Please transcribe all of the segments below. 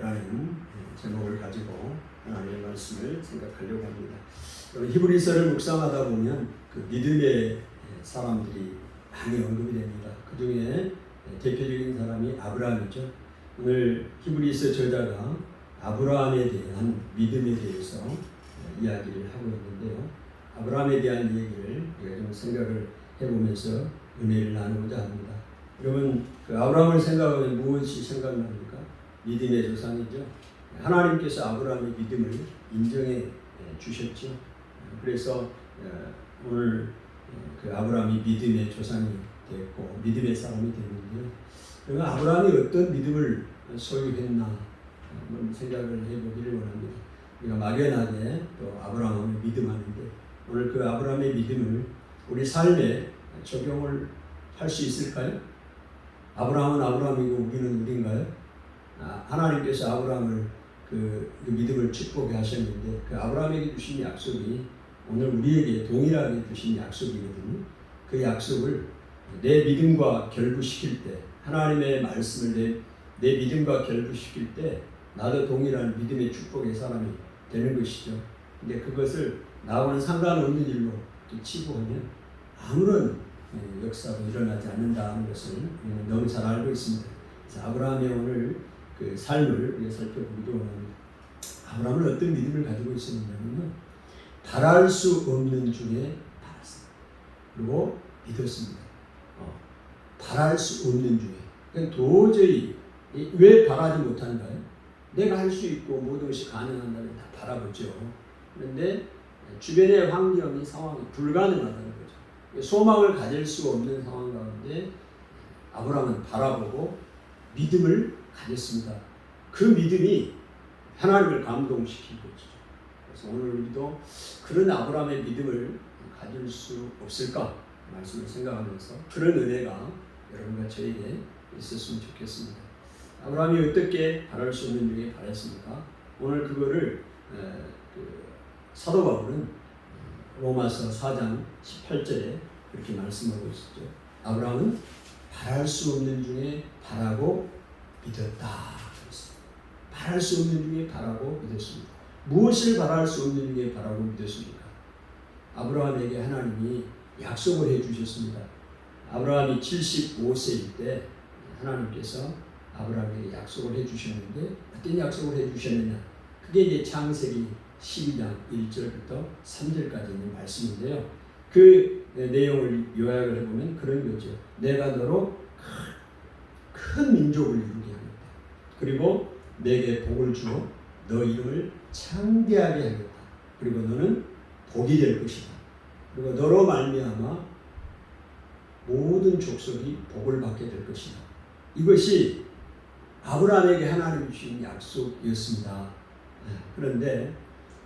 라는 제목을 가지고 하나님의 말씀을 생각하려고 합니다. 히브리서를 묵상하다 보면 그 믿음의 사람들이 많이 언급이 됩니다. 그 중에 대표적인 사람이 아브라함이죠. 오늘 히브리서 저자가 아브라함에 대한 믿음에 대해서 이야기를 하고 있는데요. 아브라함에 대한 얘기를 우리가 좀 생각을 해보면서 은혜를 나누고자 합니다. 여러분, 그 아브라함을 생각하면 무엇이 생각납니까? 믿음의 조상이죠. 하나님께서 아브라함의 믿음을 인정해 주셨죠. 그래서 오늘 그 아브라함이 믿음의 조상이 됐고 믿음의 사람이 됐는데요. 그러면 아브라함이 어떤 믿음을 소유했나 한번 생각을 해보기를 원합니다. 우리가 막연하게 또 아브라함을 믿음하는데 오늘 그 아브라함의 믿음을 우리 삶에 적용을 할 수 있을까요? 아브라함은 아브라함이고 우리는 우리인가요? 하나님께서 아브라함을 그 믿음을 축복해 하셨는데 그 아브라함에게 주신 약속이 오늘 우리에게 동일하게 주신 약속이거든요. 그 약속을 내 믿음과 결부시킬 때 하나님의 말씀을 내 믿음과 결부시킬 때 나도 동일한 믿음의 축복의 사람이 되는 것이죠. 근데 그것을 나와는 상관없는 일로 치부하면 아무런 역사가 일어나지 않는다는 것을 우리는 너무 잘 알고 있습니다. 그래서 아브라함의 오늘 그 삶을 우리가 살펴보기도 원합니다. 아브라함은 어떤 믿음을 가지고 있었느냐면요. 바랄 수 없는 중에 바랐습니다. 그리고 믿었습니다. 바랄 수 없는 중에. 그러니까 도저히 왜 바라지 못한가요? 내가 할 수 있고 모든 것이 가능한다면 다 바라보죠. 그런데 주변의 환경이 상황이 불가능하다는 거죠. 소망을 가질 수 없는 상황 가운데 아브라함은 바라보고 믿음을 가졌습니다. 그 믿음이 하나님을 감동시킨 것이죠. 그래서 오늘 우리도 그런 아브라함의 믿음을 가질 수 없을까 말씀을 생각하면서 그런 은혜가 여러분과 저에게 있었으면 좋겠습니다. 아브라함이 어떻게 바랄 수 없는 중에 바랐습니까? 오늘 그거를 사도 바울은 로마서 4장 18절에 그렇게 말씀하고 있었죠. 아브라함은 바랄 수 없는 중에 바라고 믿었다. 바랄 수 없는 중에 바라고 믿었습니다. 무엇을 바랄 수 없는 중에 바라고 믿었습니까? 아브라함에게 하나님이 약속을 해주셨습니다. 아브라함이 75세일 때 하나님께서 아브라함에게 약속을 해주셨는데 어떤 약속을 해주셨느냐? 그게 이제 창세기 12장 1절부터 3절까지 있는 말씀인데요. 그 내용을 요약을 해보면 그런 거죠. 내가 너로 큰 민족을 이루게 하겠다. 그리고 내게 복을 주어 너 이름을 창대하게 하겠다. 그리고 너는 복이 될 것이다. 그리고 너로 말미암아 모든 족속이 복을 받게 될 것이다. 이것이 아브라함에게 하나님이 주신 약속이었습니다. 그런데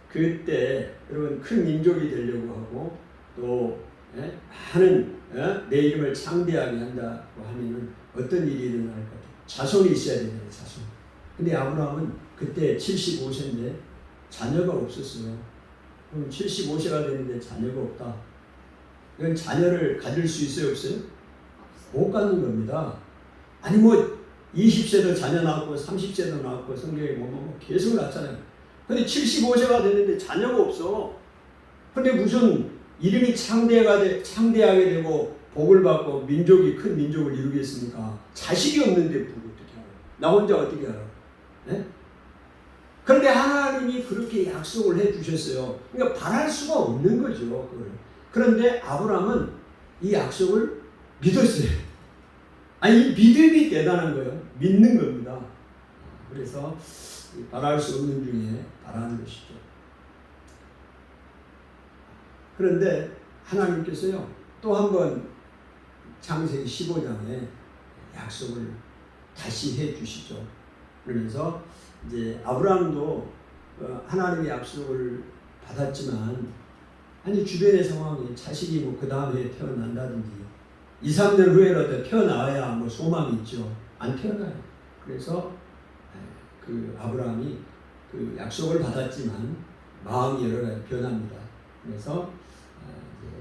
그때 여러분 큰 민족이 되려고 하고 또 많은 내 이름을 창대하게 한다고 하면은 어떤 일이 일어날 것 같아요? 자손이 있어야 되잖아요. 자손. 근데 아브라함은 그때 75세인데 자녀가 없었어요. 그럼 75세가 되는데 자녀가 없다. 이건 자녀를 가질 수 있어요? 없어요? 못 갖는 겁니다. 아니 20세도 자녀 낳았고 30세도 낳았고 성경에 보면 계속 낳잖아요. 근데 75세가 됐는데 자녀가 없어. 근데 무슨 이름이 창대하게 되고 복을 받고 큰 민족을 이루겠습니까? 자식이 없는데 그걸 어떻게 알아? 나 혼자 어떻게 알아? 네? 그런데 하나님이 그렇게 약속을 해주셨어요. 그러니까 바랄 수가 없는 거죠. 그걸. 그런데 아브라함은 이 약속을 믿었어요. 이 믿음이 대단한 거예요. 믿는 겁니다. 그래서 바랄 수 없는 중에 바라는 것이죠. 그런데 하나님께서요 또 한 번 창세기 15장에 약속을 다시 해 주시죠. 그러면서 이제 아브라함도 하나님의 약속을 받았지만 주변의 상황이 자식이 그 다음에 태어난다든지 2, 3년 후에라도 태어나야 소망이 있죠. 안 태어나요. 그래서 그 아브라함이 그 약속을 받았지만 마음이 여러 가지 변합니다. 그래서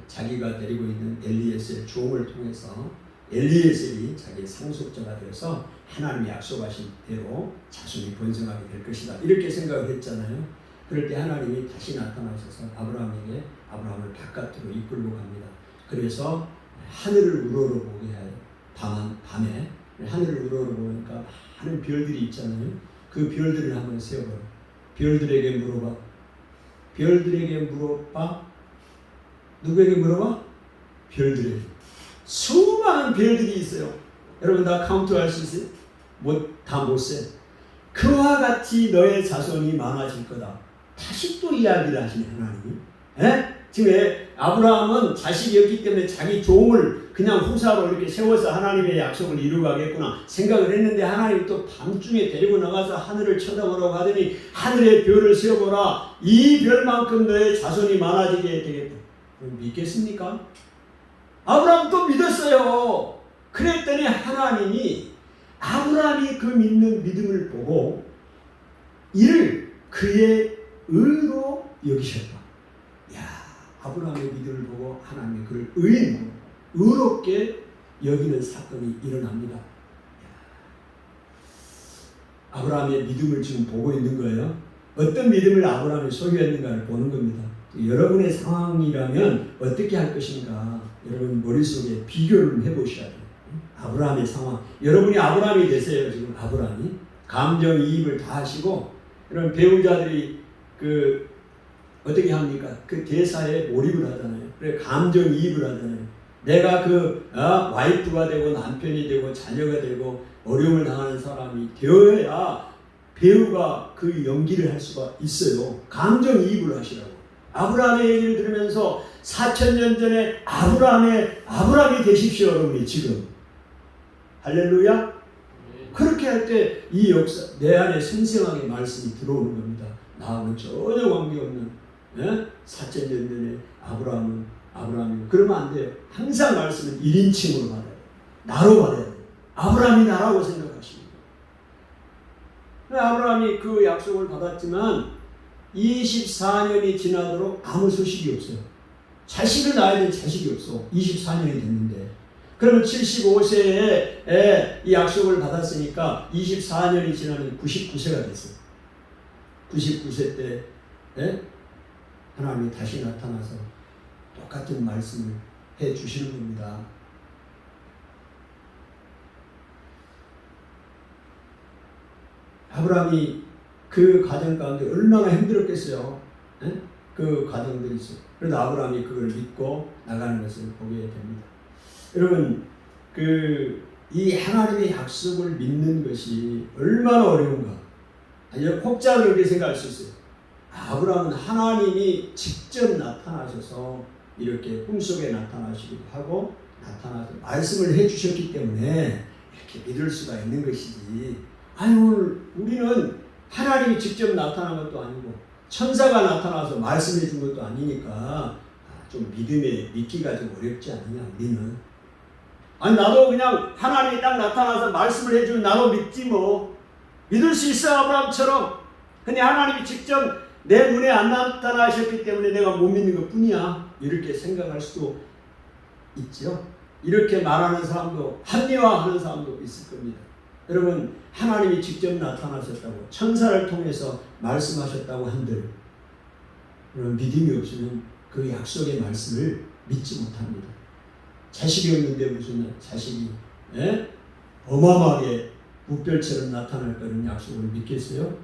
자기가 데리고 있는 엘리에셀 종을 통해서 엘리에셀이 자기의 상속자가 되어서 하나님이 약속하신 대로 자손이 번성하게 될 것이다. 이렇게 생각을 했잖아요. 그럴 때 하나님이 다시 나타나셔서 아브라함에게 아브라함을 바깥으로 이끌고 갑니다. 그래서 하늘을 우러러보게 해요. 밤에 하늘을 우러러보니까 많은 별들이 있잖아요. 그 별들을 한번 세어봐요. 별들에게 물어봐. 별들에게 물어봐. 누구에게 물어봐? 별들에게. 수많은 별들이 있어요. 여러분 다 카운트할 수 있어요? 다 못 세. 그와 같이 너의 자손이 많아질 거다. 다시 또 이야기를 하시네 하나님이. 에? 지금 아브라함은 자식이 없기 때문에 자기 종을 그냥 후사로 이렇게 세워서 하나님의 약속을 이루가겠구나 생각을 했는데 하나님이 또 밤중에 데리고 나가서 하늘을 쳐다보라고 하더니 하늘의 별을 세워보라. 이 별만큼 너의 자손이 많아지게 되겠다. 믿겠습니까? 아브라함 또 믿었어요. 그랬더니 하나님이 아브라함이 그 믿는 믿음을 보고 이를 그의 의로 여기셨다. 야, 아브라함의 믿음을 보고 하나님이 그를 의롭게 여기는 사건이 일어납니다. 야, 아브라함의 믿음을 지금 보고 있는 거예요. 어떤 믿음을 아브라함이 소유했는가를 보는 겁니다. 여러분의 상황이라면 어떻게 할 것인가 여러분 머릿속에 비교를 해보셔야 돼요. 아브라함의 상황, 여러분이 아브라함이 되세요. 지금 아브라함이 감정이입을 다 하시고 이런 배우자들이 어떻게 합니까? 그 대사에 몰입을 하잖아요. 그래 감정이입을 하잖아요. 내가 와이프가 되고 남편이 되고 자녀가 되고 어려움을 당하는 사람이 되어야 배우가 그 연기를 할 수가 있어요. 감정이입을 하시라고. 아브라함의 얘기를 들으면서 4000년 전에 아브라함이 되십시오. 여러분이 지금 할렐루야. 그렇게 할 때 이 역사 내 안에 생생하게 말씀이 들어오는 겁니다. 나하고는 전혀 관계없는 4000년 전에 아브라함이 그러면 안 돼요. 항상 말씀은 1인칭으로 받아야 돼요. 나로 받아야 돼요. 아브라함이 나라고 생각하십니다. 아브라함이 그 약속을 받았지만 24년이 지나도록 아무 소식이 없어요. 자식을 낳아야 될 자식이 없어. 24년이 됐는데. 그러면 75세에 이 약속을 받았으니까 24년이 지나면 99세가 됐어요. 99세 때 하나님이 다시 나타나서 똑같은 말씀을 해 주시는 겁니다. 아브라함이 그 과정 가운데 얼마나 힘들었겠어요. 그 과정들이 있어요. 그래도 아브라함이 그걸 믿고 나가는 것을 보게 됩니다. 여러분, 이 하나님의 약속을 믿는 것이 얼마나 어려운가. 혹자는 그렇게 생각할 수 있어요. 아브라함은 하나님이 직접 나타나셔서 이렇게 꿈속에 나타나시기도 하고 나타나서 말씀을 해주셨기 때문에 이렇게 믿을 수가 있는 것이지. 우리는 하나님이 직접 나타난 것도 아니고 천사가 나타나서 말씀해 준 것도 아니니까 좀 믿기가 좀 어렵지 않느냐 우리는. 나도 그냥 하나님이 딱 나타나서 말씀을 해주면 나도 믿지 뭐. 믿을 수 있어 아브라함처럼. 근데 하나님이 직접 내 눈에 안 나타나셨기 때문에 내가 못 믿는 것 뿐이야. 이렇게 생각할 수도 있죠. 이렇게 말하는 사람도 합리화하는 사람도 있을 겁니다. 여러분 하나님이 직접 나타나셨다고 천사를 통해서 말씀하셨다고 한들 여러분 믿음이 없으면 그 약속의 말씀을 믿지 못합니다. 자식이 없는데 무슨 자식이 어마어마하게 무별처럼 나타날 거는 약속을 믿겠어요?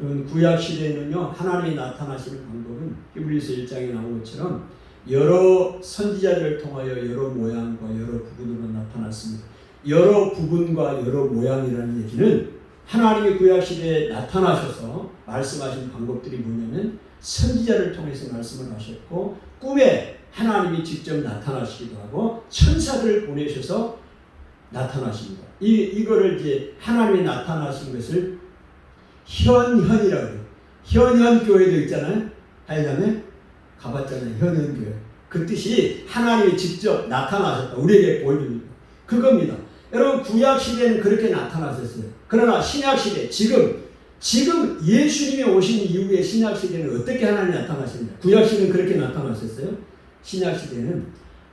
여러분 구약 시대에는요 하나님이 나타나시는 방법은 히브리서 1장에 나온 것처럼 여러 선지자들을 통하여 여러 모양과 여러 부분으로 나타났습니다. 여러 부분과 여러 모양이라는 얘기는 하나님이 구약 시대에 나타나셔서 말씀하신 방법들이 뭐냐면 선지자를 통해서 말씀을 하셨고 꿈에 하나님이 직접 나타나시기도 하고 천사들을 보내셔서 나타나십니다. 이거를 이제 하나님이 나타나신 것을 현현이라고 해요. 현현 교회도 있잖아요. 하여간에 가봤잖아요. 현현 교회. 그 뜻이 하나님이 직접 나타나셨다. 우리에게 보여줍니다. 그겁니다. 여러분 구약 시대는 그렇게 나타나셨어요. 그러나 신약 시대 지금 예수님이 오신 이후에 신약 시대는 어떻게 하나님이 나타나셨냐? 구약 시대는 그렇게 나타나셨어요. 신약 시대는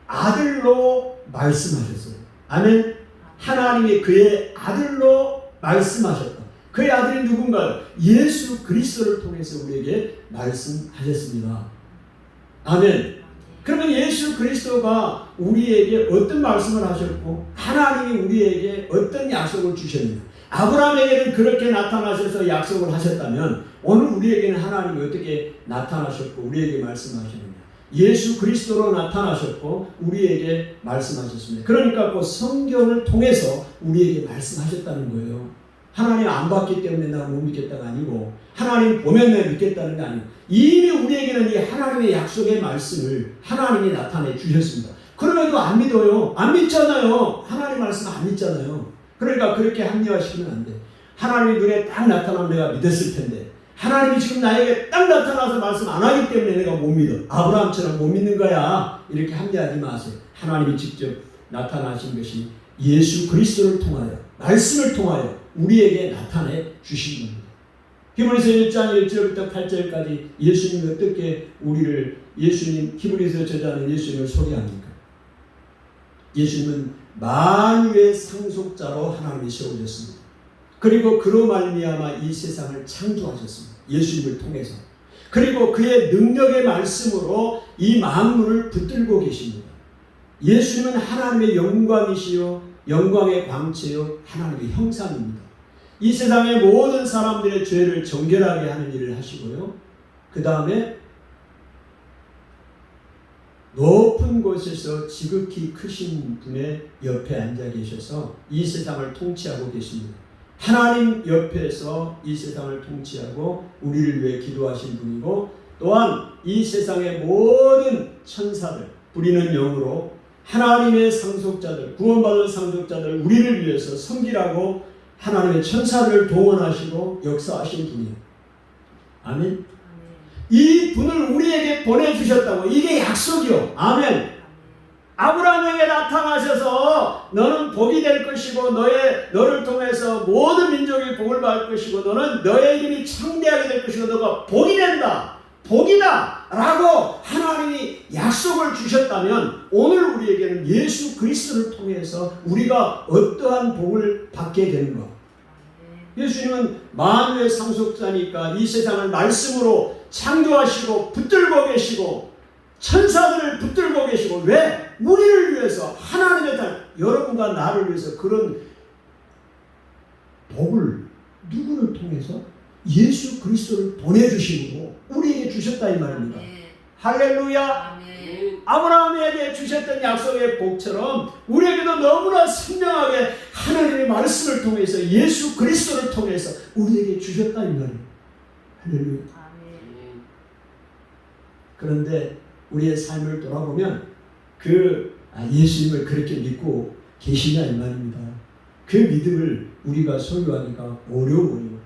아들로 말씀하셨어요. 아멘. 하나님이 그의 아들로 말씀하셨다. 그의 아들이 누군가요? 예수 그리스도를 통해서 우리에게 말씀하셨습니다. 아멘. 그러면 예수 그리스도가 우리에게 어떤 말씀을 하셨고 하나님이 우리에게 어떤 약속을 주셨느냐. 아브라함에게는 그렇게 나타나셔서 약속을 하셨다면 오늘 우리에게는 하나님이 어떻게 나타나셨고 우리에게 말씀하셨느냐. 예수 그리스도로 나타나셨고 우리에게 말씀하셨습니다. 그러니까 그 성경을 통해서 우리에게 말씀하셨다는 거예요. 하나님 안 봤기 때문에 나 못 믿겠다가 아니고 하나님 보면 내가 믿겠다는 게 아니고 이미 우리에게는 이 하나님의 약속의 말씀을 하나님이 나타내 주셨습니다. 그럼에도 안 믿어요. 안 믿잖아요. 하나님 말씀 안 믿잖아요. 그러니까 그렇게 합리화시키면 안 돼. 하나님이 눈에 딱 나타나면 내가 믿었을 텐데 하나님이 지금 나에게 딱 나타나서 말씀 안 하기 때문에 내가 못 믿어. 아브라함처럼 못 믿는 거야. 이렇게 합리화하지 마세요. 하나님이 직접 나타나신 것이 예수 그리스도를 통하여 말씀을 통하여 우리에게 나타내 주신 겁니다. 히브리서 1장 1절부터 8절까지 예수님이 어떻게 우리를 히브리서 저자는 예수님을 소개합니까? 예수님은 만유의 상속자로 하나님이 세우셨습니다. 그리고 그로 말미암아 이 세상을 창조하셨습니다. 예수님을 통해서. 그리고 그의 능력의 말씀으로 이 만물을 붙들고 계십니다. 예수님은 하나님의 영광이시요 영광의 광채요 하나님의 형상입니다. 이 세상의 모든 사람들의 죄를 정결하게 하는 일을 하시고요. 그 다음에 높은 곳에서 지극히 크신 분의 옆에 앉아 계셔서 이 세상을 통치하고 계십니다. 하나님 옆에서 이 세상을 통치하고 우리를 위해 기도하신 분이고 또한 이 세상의 모든 천사들 부리는 영으로 하나님의 상속자들 구원받은 상속자들 우리를 위해서 섬기라고 하나님의 천사를 동원하시고 역사하신 분이에요. 아멘. 이 분을 우리에게 보내주셨다고. 이게 약속이요. 아멘. 아브라함에게 나타나셔서 너는 복이 될 것이고 너를 통해서 모든 민족이 복을 받을 것이고 너는 너의 이름이 창대하게 될 것이고 너가 복이 된다. 복이다 라고 하나님이 약속을 주셨다면 오늘 우리에게는 예수 그리스도를 통해서 우리가 어떠한 복을 받게 되는가. 예수님은 만유의 상속자니까 이 세상을 말씀으로 창조하시고 붙들고 계시고 천사들을 붙들고 계시고 왜? 우리를 위해서 하나님의 딸 여러분과 나를 위해서 그런 복을 누구를 통해서? 예수 그리스도를 보내주시고 우리에게 주셨다 이 말입니다. 할렐루야. 아브라함에게 주셨던 약속의 복처럼 우리에게도 너무나 선명하게 하나님의 말씀을 통해서 예수 그리스도를 통해서 우리에게 주셨다 이 말입니다. 할렐루야. 그런데 우리의 삶을 돌아보면 예수님을 그렇게 믿고 계시냐 이 말입니다. 그 믿음을 우리가 소유하기가 어려워요.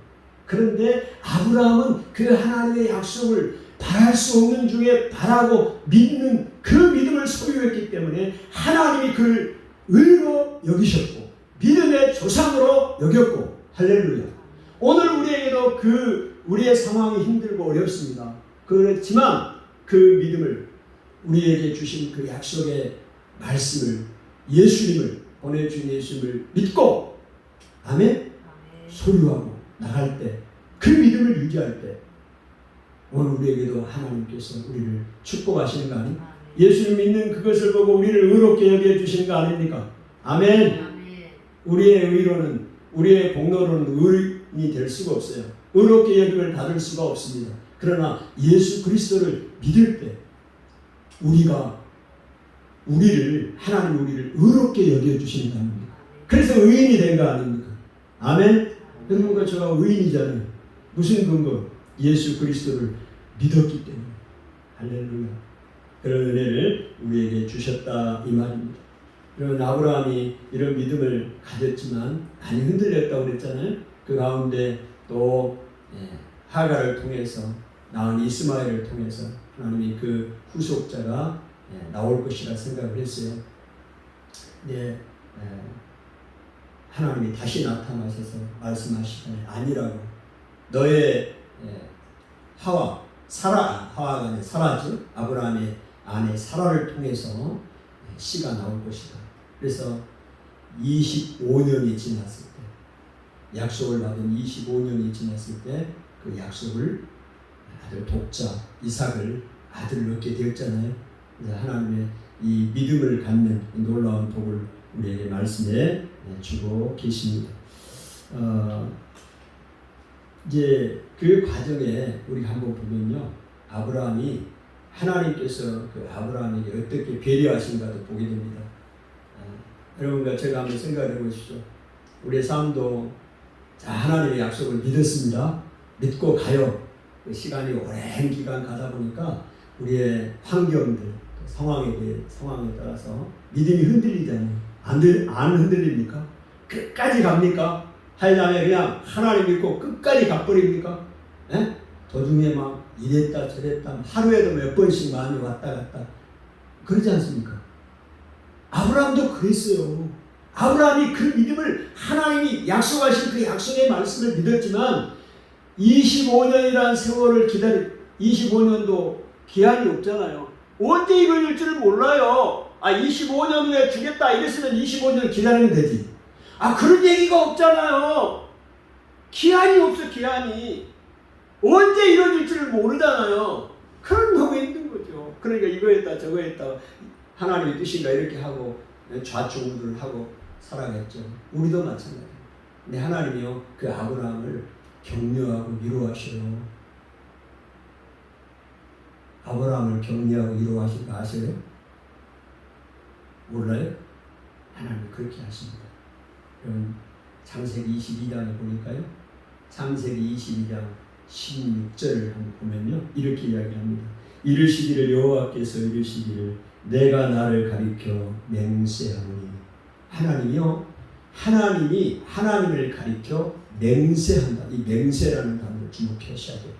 그런데 아브라함은 그 하나님의 약속을 바랄 수 없는 중에 바라고 믿는 그 믿음을 소유했기 때문에 하나님이 그를 의로 여기셨고 믿음의 조상으로 여겼고 할렐루야. 오늘 우리에게도 우리의 상황이 힘들고 어렵습니다. 그렇지만 그 믿음을 우리에게 주신 그 약속의 말씀을 예수님을 보내준 예수님을 믿고 아멘 소유하고 나갈 때 그 믿음을 유지할 때 오늘 우리에게도 하나님께서 우리를 축복하시는 거 아닙니까? 예수를 믿는 그것을 보고 우리를 의롭게 여겨 주시는 거 아닙니까? 아멘. 우리의 의로는 우리의 공로로는 의인이 될 수가 없어요. 의롭게 여김을 받을 수가 없습니다. 그러나 예수 그리스도를 믿을 때 하나님 우리를 의롭게 여겨 주시는 거 아닙니까? 그래서 의인이 된 거 아닙니까? 아멘. 여러분과 제가 의인이잖아요. 무슨 근거? 예수 그리스도를 믿었기 때문에. 할렐루야. 그런 은혜를 우리에게 주셨다 이 말입니다. 그러면 아브라함이 이런 믿음을 가졌지만 많이 흔들렸다고 그랬잖아요. 그 가운데 또 하가를 통해서 낳은 이스마엘을 통해서 하나님이 그 후속자가 나올 것이라 생각을 했어요. 하나님이 다시 나타나셔서 말씀하시더니 아니라고. 너의 하와가 아니라 사라죠. 아브라함의 아내 사라를 통해서 씨가 나올 것이다. 그래서 25년이 지났을 때, 약속을 받은 25년이 지났을 때 그 약속을 아들 독자 이삭을 아들을 얻게 되었잖아요. 그래서 하나님의 이 믿음을 갖는 놀라운 복을 우리에게 말씀해 주고 계십니다. 이제 그 과정에 우리가 한번 보면요, 아브라함이 하나님께서 그 아브라함에게 어떻게 배려하신가도 보게 됩니다. 여러분과 제가 한번 생각해 보십시오. 우리의 삶도 하나님의 약속을 믿었습니다. 믿고 가요. 그 시간이 오랜 기간 가다 보니까 우리의 환경들, 상황에 따라서 믿음이 흔들리잖아요. 안 흔들립니까? 끝까지 갑니까? 하려면 그냥 하나님 믿고 끝까지 가버립니까? 에? 도중에 막 이랬다 저랬다 하루에도 몇 번씩 마음이 왔다 갔다 그러지 않습니까? 아브라함도 그랬어요. 아브라함이 그 믿음을 하나님이 약속하신 그 약속의 말씀을 믿었지만 25년이라는 세월을 25년도 기한이 없잖아요. 언제 이루어질 줄 몰라요. 25년 후에 주겠다 이랬으면 25년 기다리면 되지. 그런 얘기가 없잖아요. 기한이 없어, 기한이. 언제 이루어질 줄 모르잖아요. 그럼 너무 힘든 거죠. 그러니까 이거 했다 저거 했다 하나님의 뜻인가 이렇게 하고 좌충우돌을 하고 살아갔죠. 우리도 마찬가지예요. 근데 하나님이요, 그 아브라함을 격려하고 위로하셔요. 아브라함을 격려하고 위로하신 거 아세요? 몰라요? 하나님이 그렇게 하십니다. 그럼 창세기 22장에 보니까요, 창세기 22장 16절을 한번 보면요, 이렇게 이야기합니다. 이르시기를 여호와께서 이르시기를 내가 나를 가리켜 맹세하노니. 하나님이 하나님을 가리켜 맹세한다. 이 맹세라는 단어를 주목하셔야 돼요.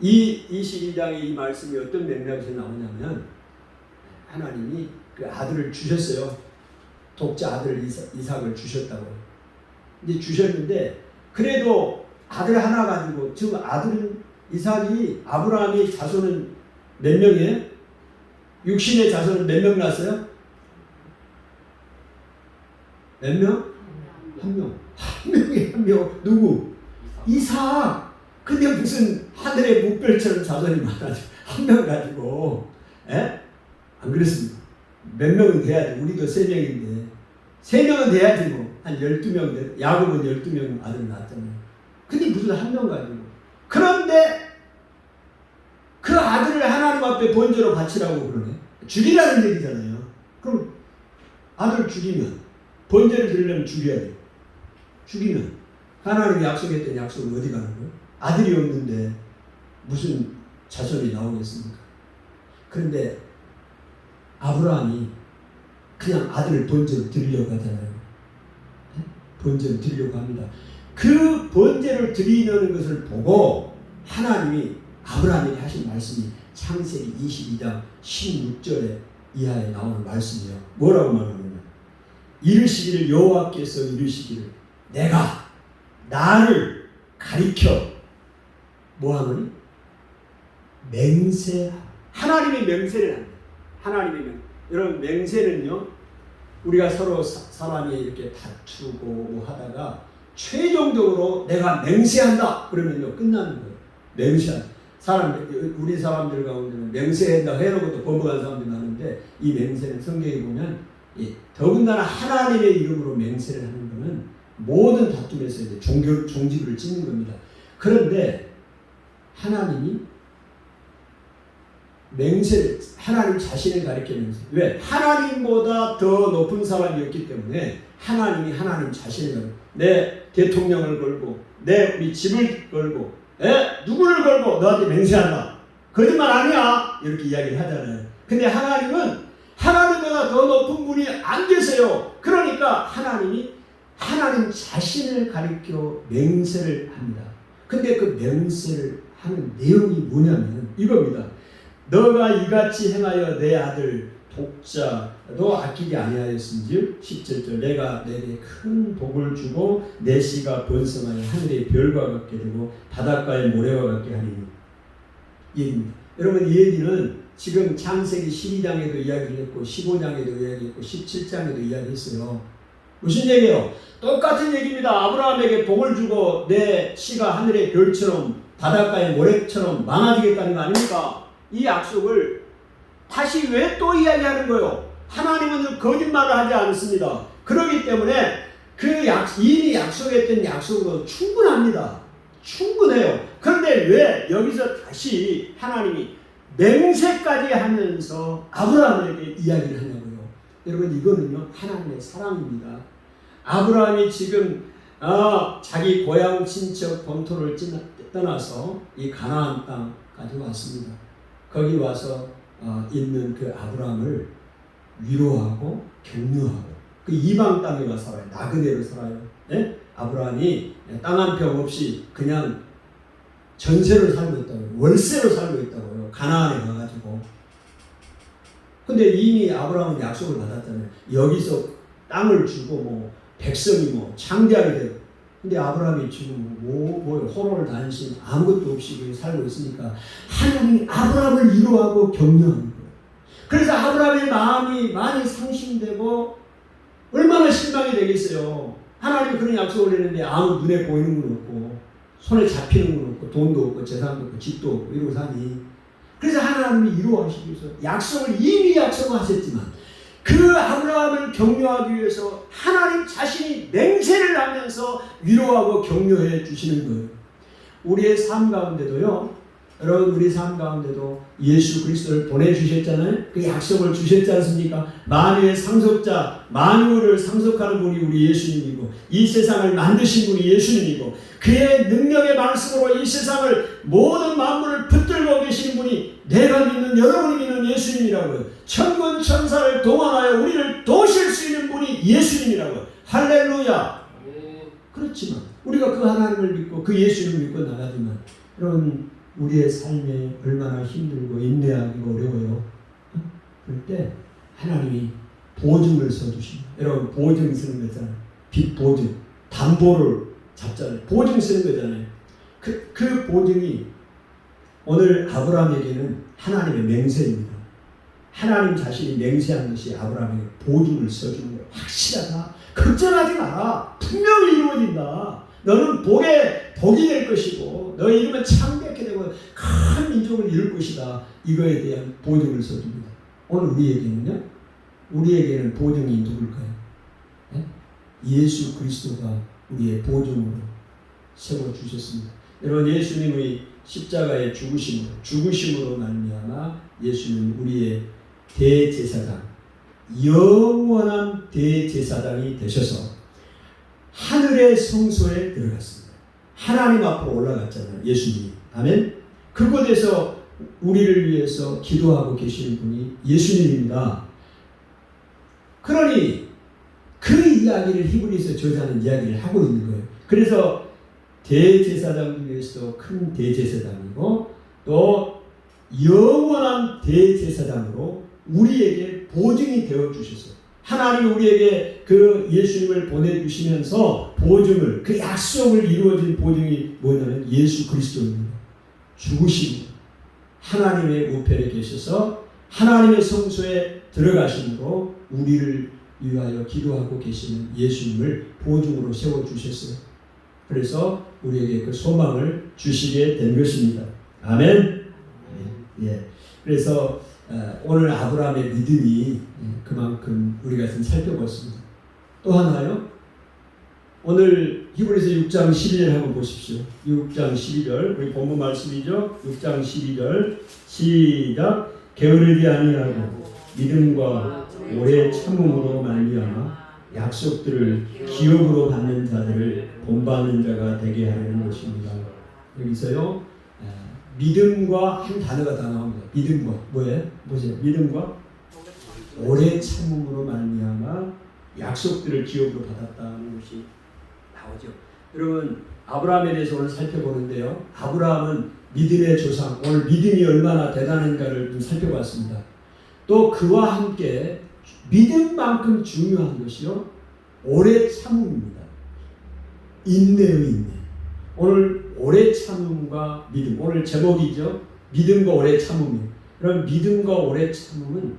이 22장의 이 말씀이 어떤 맥락에서 나오냐면, 하나님이 그 아들을 주셨어요. 독자 아들 이삭을 주셨다고요. 이제 주셨는데 그래도 아들 하나 가지고, 지금 아들은 이삭이, 아브라함이 자손은 몇 명이에요? 육신의 자손은 몇 명 났어요? 몇 명? 한 명. 한 명이 한 명. 누구? 이삭. 근데 무슨 하늘의 묵별처럼 자손이 많아져. 한 명 가지고. 에? 안 그렇습니까? 몇 명은 돼야지. 우리도 3명인데. 3명은 돼야지 뭐. 한 12명 돼. 야곱은 12명 아들 낳았잖아요. 근데 무슨 한 명 가지고. 그런데 그 아들을 하나님 앞에 번제로 바치라고 그러네. 죽이라는 얘기잖아요. 그럼 아들 죽이면, 번제를 드리려면 죽여야 돼. 죽이면 하나님이 약속했던 약속은 어디 가는 거예요? 아들이 없는데 무슨 자손이 나오겠습니까? 그런데 아브라함이 그냥 아들을 번제로 드리려고 하잖아요. 번제를 드리려고 합니다. 그 번제를 드리는 것을 보고 하나님이 아브라함에게 하신 말씀이 창세기 22장 16절에 이하에 나오는 말씀이에요. 뭐라고 말하느냐? 이르시기를 여호와께서 이르시기를 내가 나를 가리켜 뭐하노니? 하나님의 맹세를 합니다. 하나님의 맹세. 여러분, 맹세는요, 우리가 서로 사람이 이렇게 다투고 뭐 하다가 최종적으로 내가 맹세한다 그러면요 끝나는 거예요. 맹세한다. 우리 사람들 가운데는 맹세한다 해놓고도 범벅한 사람들이 많은데, 이 맹세는 성경에 보면 더군다나 하나님의 이름으로 맹세를 하는 것은 모든 다툼에서 이제 종지부를 찍는 겁니다. 그런데 하나님이 하나님 자신을 가리키면서, 왜? 하나님보다 더 높은 사람이었기 때문에 하나님이 하나님 자신을, 내 대통령을 걸고 내 우리 집을 걸고 누구를 걸고 너한테 맹세한다. 거짓말 아니야. 이렇게 이야기를 하잖아요. 근데 하나님은 하나님보다 더 높은 분이 안 계세요. 그러니까 하나님이 하나님 자신을 가리켜 맹세를 합니다. 근데 그 맹세를 하는 내용이 뭐냐면 이겁니다. 너가 이같이 행하여 내 아들 독자도 아끼지 아니하였은즉 17절 내가 내게 큰 복을 주고 내 씨가 번성하여 하늘의 별과 같게 되고 바닷가의 모래와 같게 하리니. 얘기입니다. 여러분, 이 얘기는 지금 창세기 12장에도 이야기를 했고 15장에도 이야기했고 17장에도 이야기했어요. 무슨 얘기예요? 똑같은 얘기입니다. 아브라함에게 복을 주고 내 씨가 하늘의 별처럼 바닷가의 모래처럼 많아지겠다는 거 아닙니까? 이 약속을 다시 왜 또 이야기하는 거예요? 하나님은 거짓말을 하지 않습니다. 그렇기 때문에 이미 약속했던 약속으로 충분합니다. 충분해요. 그런데 왜 여기서 다시 하나님이 맹세까지 하면서 아브라함에게 이야기를 하냐고요. 여러분, 이거는요 하나님의 사랑입니다. 아브라함이 지금 자기 고향 친척 본토를 떠나서 이 가나안 땅까지 왔습니다. 거기 와서 있는 그 아브라함을 위로하고 격려하고 그 이방 땅에 가 살아요. 나그네로 살아요. 네? 아브라함이 땅 한 평 없이 그냥 전세로 살고 있다고요. 월세로 살고 있다고요. 가나안에 가가지고. 근데 이미 아브라함은 약속을 받았잖아요. 여기서 땅을 주고 뭐 백성이 뭐 창대하게 되고. 근데 아브라함이 지금 호로를 다니신 아무것도 없이 살고 있으니까 하나님이 아브라함을 위로하고 격려하는 거예요. 그래서 아브라함의 마음이 많이 상심되고 얼마나 실망이 되겠어요. 하나님이 그런 약속을 했는데 아무 눈에 보이는 건 없고 손에 잡히는 건 없고 돈도 없고 재산도 없고 집도 없고 이러고 사니. 그래서 하나님이 위로하시기 위해서 약속을 이미 약속하셨지만 그 아브라함을 격려하기 위해서 하나님 자신이 맹세를 하면서 위로하고 격려해 주시는 거예요. 우리의 삶 가운데도요. 여러분, 우리 삶 가운데도 예수 그리스도를 보내주셨잖아요. 그 약속을 주셨지 않습니까? 만유의 상속자, 만유를 상속하는 분이 우리 예수님이고 이 세상을 만드신 분이 예수님이고 그의 능력의 말씀으로 이 세상을 모든 만물을 붙들고 계시는 분이 내가 믿는 여러분이 믿는 예수님이라고요. 천군 천사를 동원하여 우리를 도우실 수 있는 분이 예수님이라고요. 할렐루야. 그렇지만 우리가 그 하나님을 믿고 그 예수님을 믿고 나가지만 여러분, 우리의 삶에 얼마나 힘들고 인내하기가 어려워요. 그럴 때 하나님이 보증을 써주십니다. 여러분, 보증 쓰는 거잖아요. 빚 보증, 담보를 잡잖아요. 보증 쓰는 거잖아요. 그 보증이 오늘 아브라함에게는 하나님의 맹세입니다. 하나님 자신이 맹세한 것이 아브라함에게 보증을 써주는 거예요. 확실하다. 걱정하지 마라. 분명히 이루어진다. 너는 복이 될 것이고 너의 이름은 창대하게 되고 큰 민족을 이룰 것이다. 이거에 대한 보증을 써줍니다. 오늘 우리에게는 보증이 누굴까요? 네? 예수 그리스도가 우리의 보증으로 세워주셨습니다. 여러분, 예수님의 십자가의 죽으심으로 말미암아 예수는 우리의 대제사장, 영원한 대제사장이 되셔서 하늘의 성소에 들어갔습니다. 하나님 앞으로 올라갔잖아요. 예수님이. 아멘. 그곳에서 우리를 위해서 기도하고 계시는 분이 예수님입니다. 그러니 그 이야기를 히브리서 저자는 이야기를 하고 있는 거예요. 그래서 대제사장 중에서도 큰 대제사장이고 또 영원한 대제사장으로 우리에게 보증이 되어 주셨어요. 하나님이 우리에게 그 예수님을 보내주시면서 보증을, 그 약속을 이루어진 보증이 뭐냐면 예수 그리스도입니다. 죽으시고 하나님의 우편에 계셔서 하나님의 성소에 들어가심으로 우리를 위하여 기도하고 계시는 예수님을 보증으로 세워주셨어요. 그래서 우리에게 그 소망을 주시게 된 것입니다. 아멘. 예. 그래서 오늘 아브라함의 믿음이 그만큼 우리가 좀 살펴봤습니다. 또 하나요. 오늘 히브리서 6장 12절 한번 보십시오. 6장 12절 우리 본문 말씀이죠. 6장 12절 시작. 게으르지 아니하고 믿음과 오래 참음으로 말미암아 약속들을 기업으로 받는 자들을 본받는 자가 되게 하려는 것입니다. 여기서요. 믿음과 한 단어가 다 나옵니다. 믿음과 뭐예요? 보세요. 믿음과 오래 참음으로 말미암아 약속들을 기업으로 받았다는 것이 나오죠. 여러분, 아브라함에 대해서 오늘 살펴보는데요. 아브라함은 믿음의 조상, 오늘 믿음이 얼마나 대단한가를 좀 살펴봤습니다. 또 그와 함께 믿음만큼 중요한 것이요, 오래 참음입니다. 인내의 인내. 오늘 오래 참음과 믿음, 오늘 제목이죠. 믿음과 오래 참음이에요. 그럼 믿음과 오래 참음은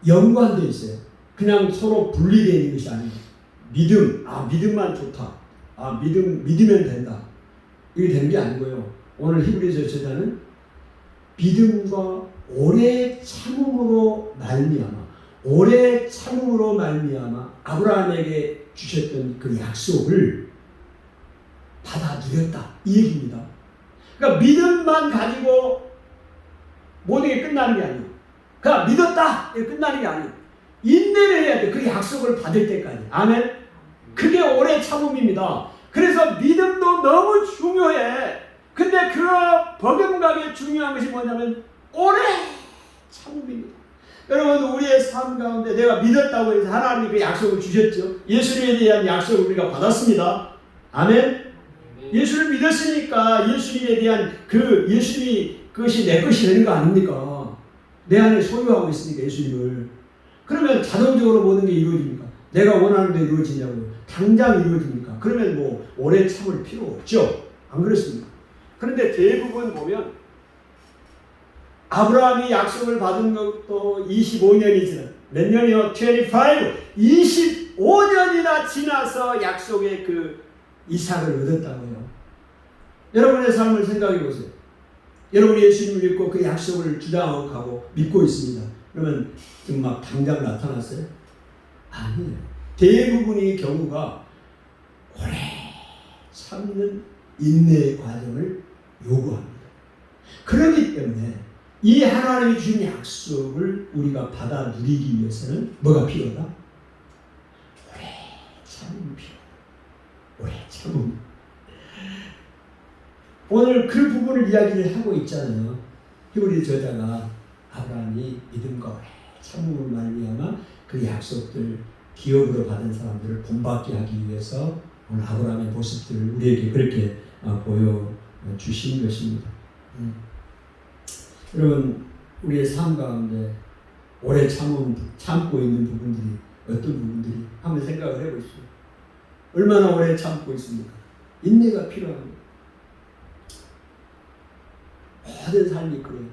연관되어 있어요. 그냥 서로 분리되어 있는 것이 아닙니다. 믿음, 믿음만 좋다. 믿으면 된다. 이게 되는 게 아니고요. 오늘 히브리서 저자는 믿음과 오래 참음으로 말미암아 아브라함에게 주셨던 그 약속을 받아 누렸다. 이 얘기입니다. 그러니까 믿음만 가지고 모든 게 끝나는 게 아니에요. 그러니까 믿었다. 이게 끝나는 게 아니에요. 인내를 해야 돼. 그 약속을 받을 때까지. 아멘. 그게 오래 참음입니다. 그래서 믿음도 너무 중요해. 근데 그 버금가게 중요한 것이 뭐냐면 오래 참음입니다. 여러분, 우리의 삶 가운데 내가 믿었다고 해서 하나님이 그 약속을 주셨죠. 예수님에 대한 약속을 우리가 받았습니다. 아멘. 예수를 믿었으니까 예수님에 대한 예수님이 그것이 내 것이 되는 거 아닙니까? 내 안에 소유하고 있으니까 예수님을. 그러면 자동적으로 모든 게 이루어집니까? 내가 원하는 데 이루어지냐고요? 당장 이루어집니까? 그러면 뭐 오래 참을 필요 없죠. 안 그렇습니까? 그런데 대부분 보면 아브라함이 약속을 받은 것도 25년이 지나 몇 년이요? 25년이나 지나서 약속의 그 이삭을 얻었다고요. 여러분의 삶을 생각해 보세요. 여러분이 예수님을 믿고 그 약속을 주장하고 가고 믿고 있습니다. 그러면 지금 막 당장 나타났어요? 아니에요. 대부분의 경우가 오래 참는 인내의 과정을 요구합니다. 그렇기 때문에 이 하나님이 주신 약속을 우리가 받아 누리기 위해서는 뭐가 필요하다? 오래 참음이 필요하다. 오래 참음. 오늘 그 부분을 이야기를 하고 있잖아요. 히브리 저자가 아브라함이 믿음과 오래 참음을 말미암아 그 약속들 기업으로 받은 사람들을 본받게 하기 위해서 오늘 아브라함의 모습들을 우리에게 그렇게 보여주신 것입니다. 여러분, 우리의 삶 가운데 오래 참고 있는 부분들이 어떤 부분들이 한번 생각을 해보십시오. 얼마나 오래 참고 있습니까? 인내가 필요합니다. 모든 삶이 그래요.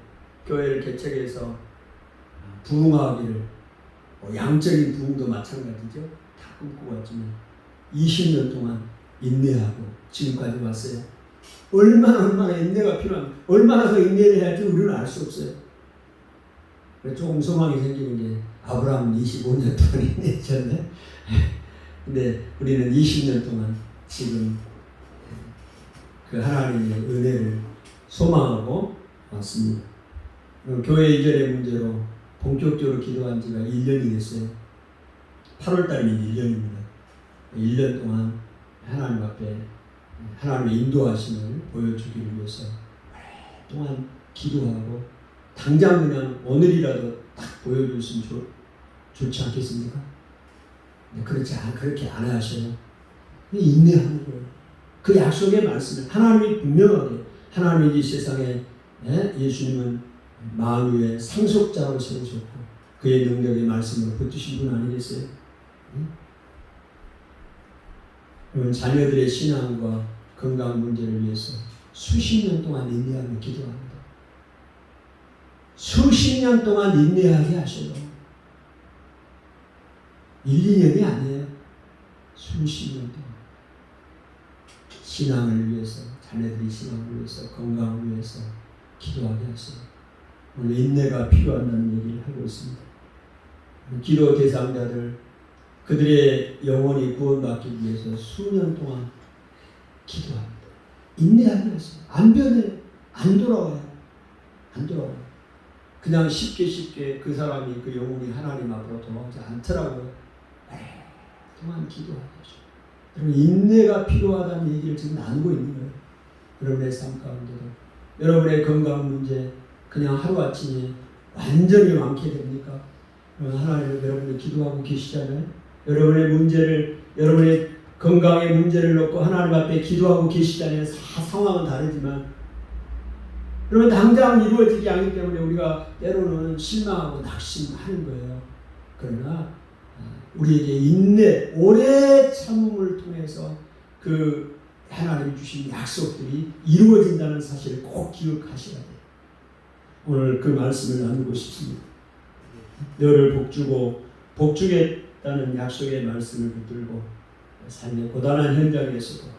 교회를 개척해서 부흥하기를, 양적인 부흥도 마찬가지죠. 다 꿈꿔왔지만 20년 동안 인내하고 지금까지 왔어요. 얼마나 인내가 필요합니다. 얼마나 더 인내를 해야 할지 우리는 알 수 없어요. 조금 소망이 생기는 게 아브라함은 25년 동안 인내했잖아요. 근데 우리는 20년 동안 지금 그 하나님의 은혜를 소망하고 왔습니다. 교회 이전의 문제로 본격적으로 기도한 지가 1년이 됐어요. 8월 달이면 1년입니다. 1년 동안 하나님 앞에 하나님의 인도하심을 보여주기를 위해서 오랫동안 기도하고 당장 그냥 오늘이라도 딱 보여줬으면 좋지 않겠습니까? 그렇게 안 하셔요. 인내하는 거예요. 그 약속의 말씀을 하나님이 분명하게 하나님이 이 세상에 예수님은 만유의 상속자로 세우셨고 그의 능력의 말씀을 붙드신 분 아니겠어요? 그러면 자녀들의 신앙과 건강 문제를 위해서 수십 년 동안 인내하며 기도합니다. 수십 년 동안 인내하게 하셔요. 1, 2년이 아니에요. 수십 년 동안 신앙을 위해서, 자녀들이 신앙을 위해서, 건강을 위해서 기도하게 하셔요. 오늘 인내가 필요하다는 얘기를 하고 있습니다. 기도 대상자들 그들의 영혼이 구원받기 위해서 수년 동안 기도합니다. 인내하게 하세요. 안 변해요. 안 돌아와요. 그냥 쉽게 그 사람이 그 영혼이 하나님 앞으로 돌아오지 않더라고요. 오랫동안 기도하게 하죠. 여러분, 인내가 필요하다는 얘기를 지금 나누고 있는 거예요. 여러분의 삶 가운데도 여러분의 건강 문제 그냥 하루아침에 완전히 완쾌됩니까? 하나님 여러분이 기도하고 계시잖아요. 여러분의 건강의 문제를 놓고 하나님 앞에 기도하고 계시잖아요. 상황은 다르지만 그러면 당장 이루어지지 않기 때문에 우리가 때로는 실망하고 낙심하는 거예요. 그러나 우리에게 인내, 오래 참음을 통해서 그 하나님이 주신 약속들이 이루어진다는 사실을 꼭 기억하셔야 돼요. 오늘 그 말씀을 나누고 싶습니다. 너를 복주고 복주겠다는 약속의 말씀을 붙들고 삶의 고단한 현장에서도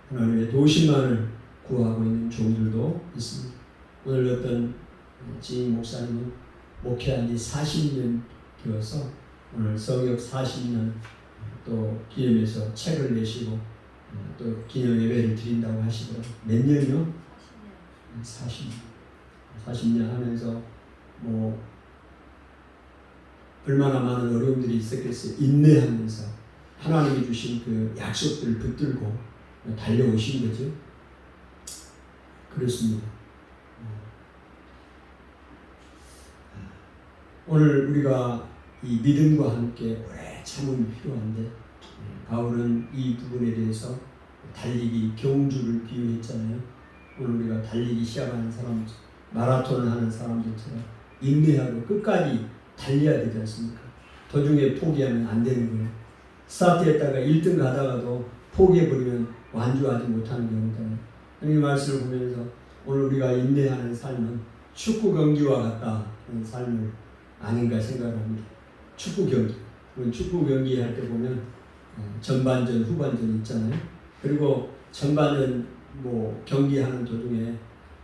하나님의 도심만을 구하고 있는 종들도 있습니다. 오늘 어떤 지인 목사님은 목회한 지 40년 되어서 오늘 성역 40년 또 기념해서 책을 내시고 또 기념 예배를 드린다고 하시더라고요. 몇 년이요? 40년. 40년 하면서 뭐 얼마나 많은 어려움들이 있었겠어요. 인내하면서 하나님이 주신 그 약속들을 붙들고 달려오신 거죠. 그렇습니다. 오늘 우리가 이 믿음과 함께 오래 참음이 필요한데 바울은 이 부분에 대해서 달리기 경주를 비유했잖아요. 오늘 우리가 달리기 시작하는 사람, 마라톤을 하는 사람들처럼 인내하고 끝까지 달려야 되지 않습니까? 도중에 포기하면 안 되는 거예요. 스타트했다가 1등 가다가도 포기해버리면 완주하지 못하는 경우잖아요. 이 말씀을 보면서 오늘 우리가 인내하는 삶은 축구 경기와 같다는 삶을 아닌가 생각합니다. 축구 경기. 축구 경기 할 때 보면 전반전, 후반전 있잖아요. 그리고 전반전 뭐 경기하는 도중에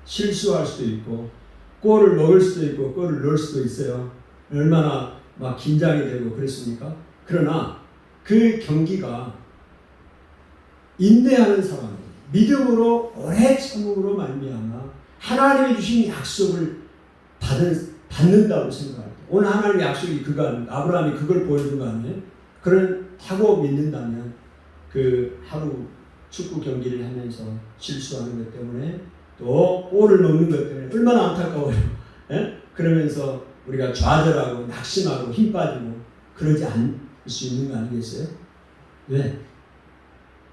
실수할 수도 있고 골을 먹을 수도 있고 골을 넣을 수도 있어요. 얼마나 막 긴장이 되고 그랬습니까? 그러나 그 경기가 인내하는 사람, 믿음으로 오래 참음으로 말미암아 하나님이 주신 약속을 받는다고 생각합니다. 오늘 하나님의 약속이 그가 아브라함이 그걸 보여준 거 아니에요? 그렇다고 믿는다면 그 하루 축구 경기를 하면서 실수하는 것 때문에 또 골을 넣는 것 때문에 얼마나 안타까워요. 예? 그러면서 우리가 좌절하고 낙심하고 힘 빠지고 그러지 않을 수 있는 거 아니겠어요? 왜?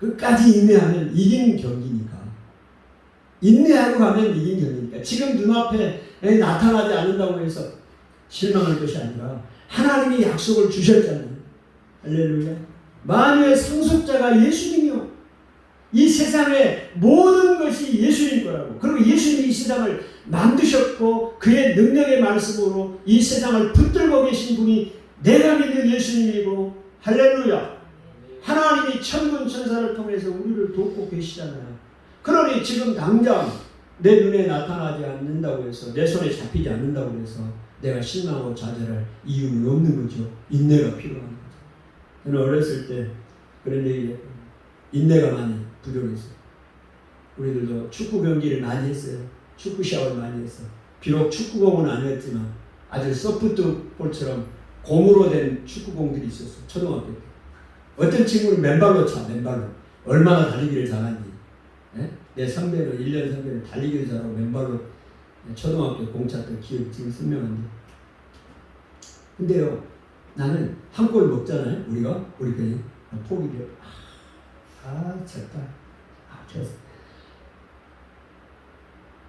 끝까지 인내하면 이기는 경기니까. 인내하고 가면 이긴 경기니까. 지금 눈앞에 나타나지 않는다고 해서 실망할 것이 아니라 하나님이 약속을 주셨잖아요. 할렐루야. 만유의 상속자가 예수님이요. 이 세상의 모든 것이 예수님 거라고. 그리고 예수님이 이 세상을 만드셨고 그의 능력의 말씀으로 이 세상을 붙들고 계신 분이 내가 믿는 예수님이고 할렐루야. 하나님이 천군 천사를 통해서 우리를 돕고 계시잖아요. 그러니 지금 당장 내 눈에 나타나지 않는다고 해서 내 손에 잡히지 않는다고 해서 내가 실망하고 좌절할 이유는 없는 거죠. 인내가 필요한 거죠. 저는 어렸을 때 그런 얘기했거든요. 인내가 많이 부족했어요. 우리들도 축구 경기를 많이 했어요. 축구 샤워를 많이 했어요. 비록 축구공은 아니었지만 아주 소프트볼처럼 공으로 된 축구공들이 있었어요. 초등학교 때. 어떤 친구는 맨발로 차, 맨발로. 얼마나 달리기를 잘하는지. 예? 내 선배는 1년 선배는 달리기를 잘하고 맨발로 초등학교 공차 때 기억 지금 선명한데. 근데요, 나는 한 골 먹잖아요. 우리 편이. 포기돼요. 졌다. 졌어.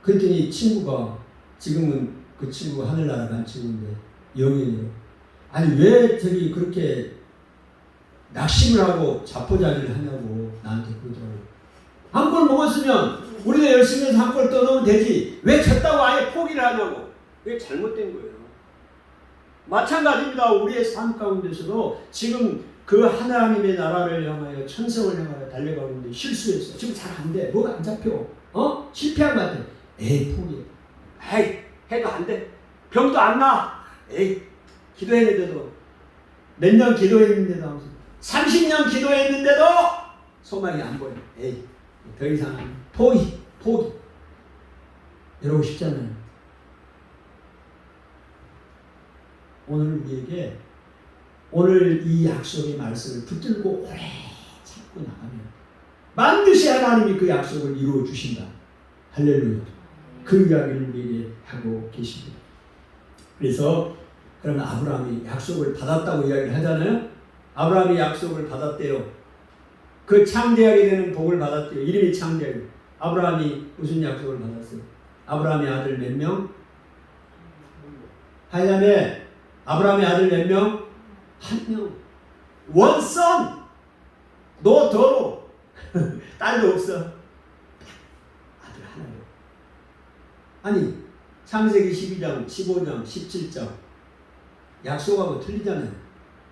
그랬더니 친구가, 지금은 그 친구가 하늘나라 간 친구인데, 영현이요. 아니, 왜 저기 그렇게 낙심을 하고 자포자기를 하냐고 나한테 그러더라고요. 한 골 먹었으면 우리가 열심히 해서 한 골 떠넣으면 되지. 왜 졌다고 아예 포기를 하냐고. 그게 잘못된 거예요. 마찬가지입니다. 우리의 삶 가운데서도 지금 그 하나님의 나라를 향하여 천성을 향하여 달려가고 있는데 실수했어. 지금 잘 안 돼. 뭐가 안 잡혀. 실패한 것 같아. 에이, 포기해. 에이, 해도 안 돼. 병도 안 나. 에이, 기도했는데도 몇 년 기도했는데도 30년 기도했는데도 소망이 안 보여. 에이, 더 이상 포기. 이러고 싶잖아요. 오늘 우리에게 오늘 이 약속의 말씀을 붙들고 오래 참고 나가면 반드시 하나님이 그 약속을 이루어 주신다. 할렐루야. 그 이야기를 우리에게 하고 계십니다. 그래서 그러면 아브라함이 약속을 받았다고 이야기를 하잖아요. 아브라함이 약속을 받았대요. 그 창대하게 되는 복을 받았대요. 이름이 창대하게. 아브라함이 무슨 약속을 받았어요? 아브라함의 아들 몇 명? 하야매. 아브라함의 아들 몇 명? 한 명. One son. 너 더러. 딸도 없어. 아들 하나요. 아니, 창세기 12장, 15장, 17장 약속하고 틀리잖아요.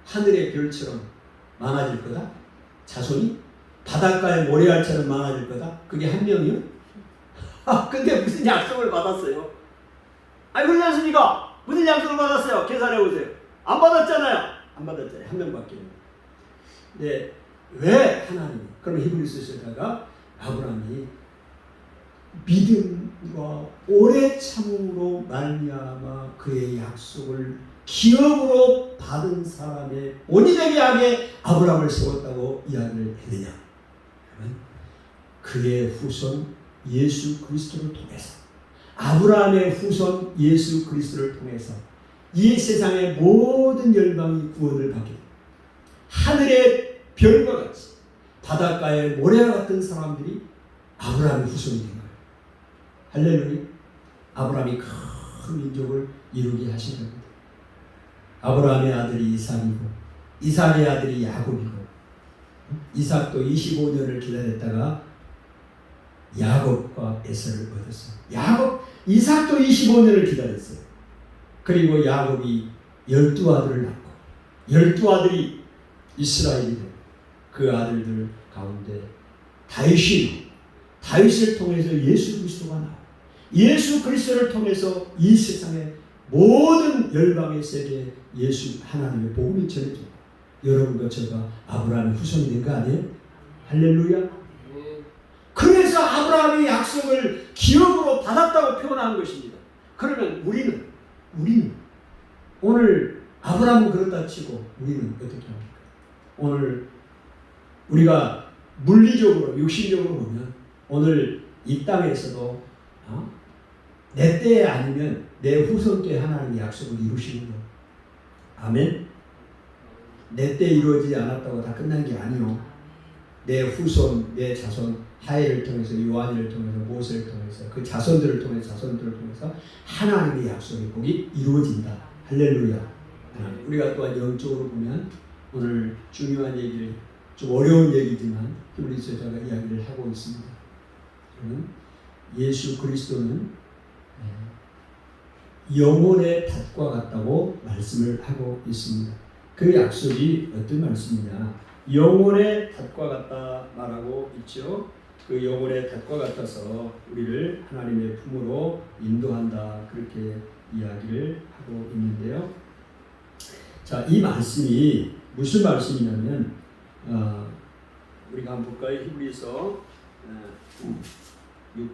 하늘의 별처럼 많아질 거다. 자손이 바닷가의 모래알처럼 많아질 거다. 그게 한 명이요? 근데 무슨 약속을 받았어요? 아니 그러지 않습니까? 무슨 약속을 받았어요? 계산해 보세요. 안 받았잖아요. 안 받았잖아요. 한 명밖에. 네, 왜 하나님이? 그럼 히브리서에다가 아브라함이 믿음과 오래 참음으로 말미암아 그의 약속을 기업으로 받은 사람의 본이 되게 하게 아브라함을 세웠다고 이야기를 했느냐? 그의 후손 예수 그리스도를 통해서, 아브라함의 후손 예수 그리스도를 통해서 이 세상의 모든 열방이 구원을 받게 됩니다. 하늘의 별과 같이 바닷가의 모래와 같은 사람들이 아브라함의 후손이 된 거예요. 할렐루야. 아브라함이 큰 민족을 이루게 하신 겁니다. 아브라함의 아들이 이삭이고, 이삭의 아들이 야곱이고, 이삭도 25년을 기다렸다가 야곱과 에서를 얻었어요. 이삭도 25년을 기다렸어요. 그리고 야곱이 12아들을 낳고 12아들이 이스라엘이 되고, 그 아들들 가운데 다윗을 통해서 예수 그리스도가 나오고, 예수 그리스도를 통해서 이 세상의 모든 열방의 세계에 예수 하나님의 복음이 전해지고, 여러분과 제가 아브라함의 후손이 된 거 아니에요? 할렐루야. 그래서 아브라함의 약속을 기업으로 받았다고 표현한 것입니다. 그러면 우리는 오늘 아브라함은 그렇다 치고 우리는 어떻게 합니까? 오늘 우리가 물리적으로 육신적으로 보면 오늘 이 땅에서도 내 때에 아니면 내 후손 때 하나님의 약속을 이루시는 거. 아멘. 내 때 이루어지지 않았다고 다 끝난 게 아니요. 내 후손, 내 자손, 하엘을 통해서, 요한을 통해서, 모세를 통해서, 그 자손들을 통해서 하나님의 약속의 복이 이루어진다. 할렐루야. 우리가 또한 영적으로 보면 오늘 중요한 얘기를, 좀 어려운 얘기지만 히브리서에다가 이야기를 하고 있습니다. 예수 그리스도는 영혼의 닷과 같다고 말씀을 하고 있습니다. 그 약속이 어떤 말씀이냐? 영혼의 닷과 같다 말하고 있죠. 그 영혼의 닷과 같아서 우리를 하나님의 품으로 인도한다, 그렇게 이야기를 하고 있는데요. 자, 이 말씀이 무슨 말씀이냐면 우리가 한번 볼까요? 히브리서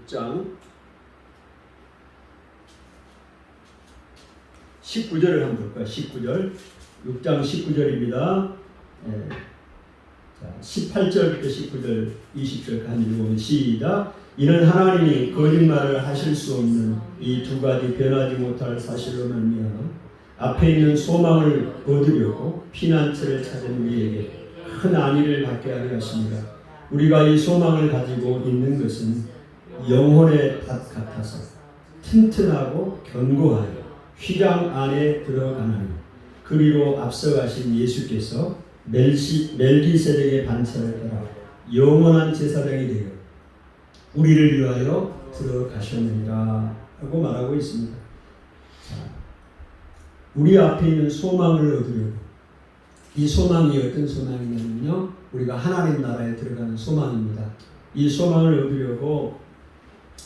6장 19절을 한번 볼까요? 19절, 6장 19절입니다. 자, 18절부터 19절, 20절까지 읽어보면 시작. 이는 하나님이 거짓말을 하실 수 없는 이 두 가지 변하지 못할 사실로 말미암아 앞에 있는 소망을 얻으려고 피난처를 찾은 우리에게 큰 안위를 받게 하려 하십니다. 우리가 이 소망을 가지고 있는 것은 영혼의 닷 같아서 튼튼하고 견고하여 휘장 안에 들어가나니, 그리로 앞서가신 예수께서 멜기세덱의 반차를 따라 영원한 제사장이 되어 우리를 위하여 들어가셨느니라 하고 말하고 있습니다. 자, 우리 앞에 있는 소망을 얻으려고, 이 소망이 어떤 소망이냐면요, 우리가 하나님 나라에 들어가는 소망입니다. 이 소망을 얻으려고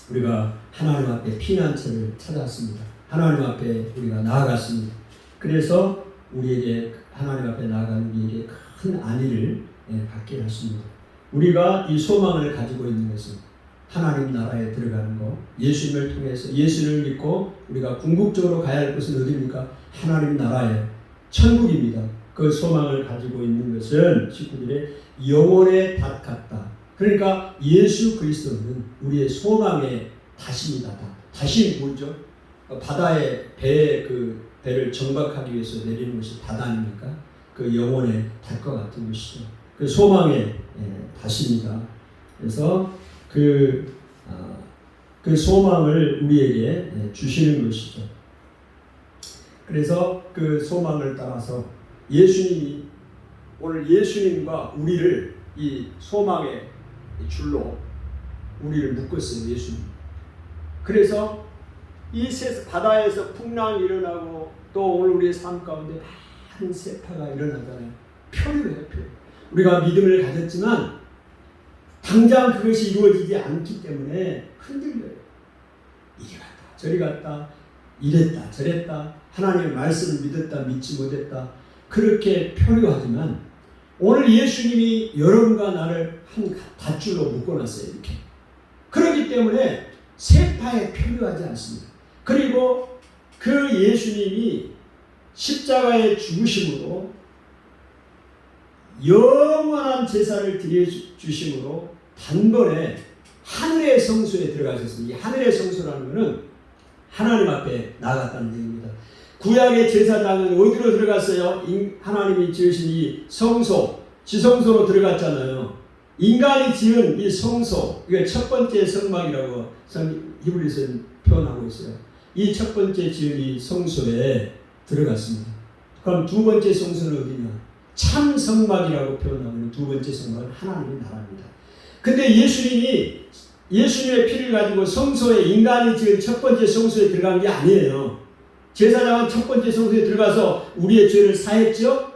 우리가 하나님 앞에 피난처를 찾았습니다. 하나님 앞에 우리가 나아갔습니다. 그래서 우리에게, 하나님 앞에 나아가는 우리에게 큰 안위를 받게 하십니다. 우리가 이 소망을 가지고 있는 것은 하나님 나라에 들어가는 것, 예수님을 통해서, 예수를 믿고 우리가 궁극적으로 가야 할 곳은 어디입니까? 하나님 나라에, 천국입니다. 그 소망을 가지고 있는 것은 19절에 영혼의 닷 같다. 그러니까 예수 그리스도는 우리의 소망의 닷입니다. 닷이 뭐죠? 바다에 배를 정박하기 위해서 내리는 것이 닷 아닙니까? 그 영혼의 닷과 같은 것이죠. 그 소망의 닷입니다. 그래서 그 소망을 우리에게 주시는 것이죠. 그래서 그 소망을 따라서 예수님이, 오늘 예수님과 우리를 이 소망의 줄로 우리를 묶었어요. 예수님. 그래서 이 바다에서 풍랑이 일어나고 또 오늘 우리의 삶 가운데 한 세파가 일어나잖아요. 표류해요, 표류. 우리가 믿음을 가졌지만 당장 그것이 이루어지지 않기 때문에 흔들려요. 이리 갔다 저리 갔다, 이랬다 저랬다, 하나님의 말씀을 믿었다 믿지 못했다, 그렇게 표류하지만 오늘 예수님이 여러분과 나를 한 밧줄로 묶어놨어요. 이렇게. 그렇기 때문에 세파에 표류하지 않습니다. 그리고 그 예수님이 십자가의 죽으심으로 영원한 제사를 드려주심으로 단번에 하늘의 성소에 들어가셨습니다. 이 하늘의 성소라는 것은 하나님 앞에 나아갔다는 얘기입니다. 구약의 제사장은 어디로 들어갔어요? 하나님이 지으신 이 성소, 지성소로 들어갔잖아요. 인간이 지은 이 성소, 이게 첫 번째 성막이라고 히브리서는 표현하고 있어요. 이 첫 번째 지은 이 성소에 들어갔습니다. 그럼 두 번째 성소는 어디냐? 참 성막이라고 표현하는 두 번째 성막은 하나님의 나라입니다. 근데 예수님의 피를 가지고 성소에, 인간이 지은 첫 번째 성소에 들어간 게 아니에요. 제사장은 첫 번째 성소에 들어가서 우리의 죄를 사했죠?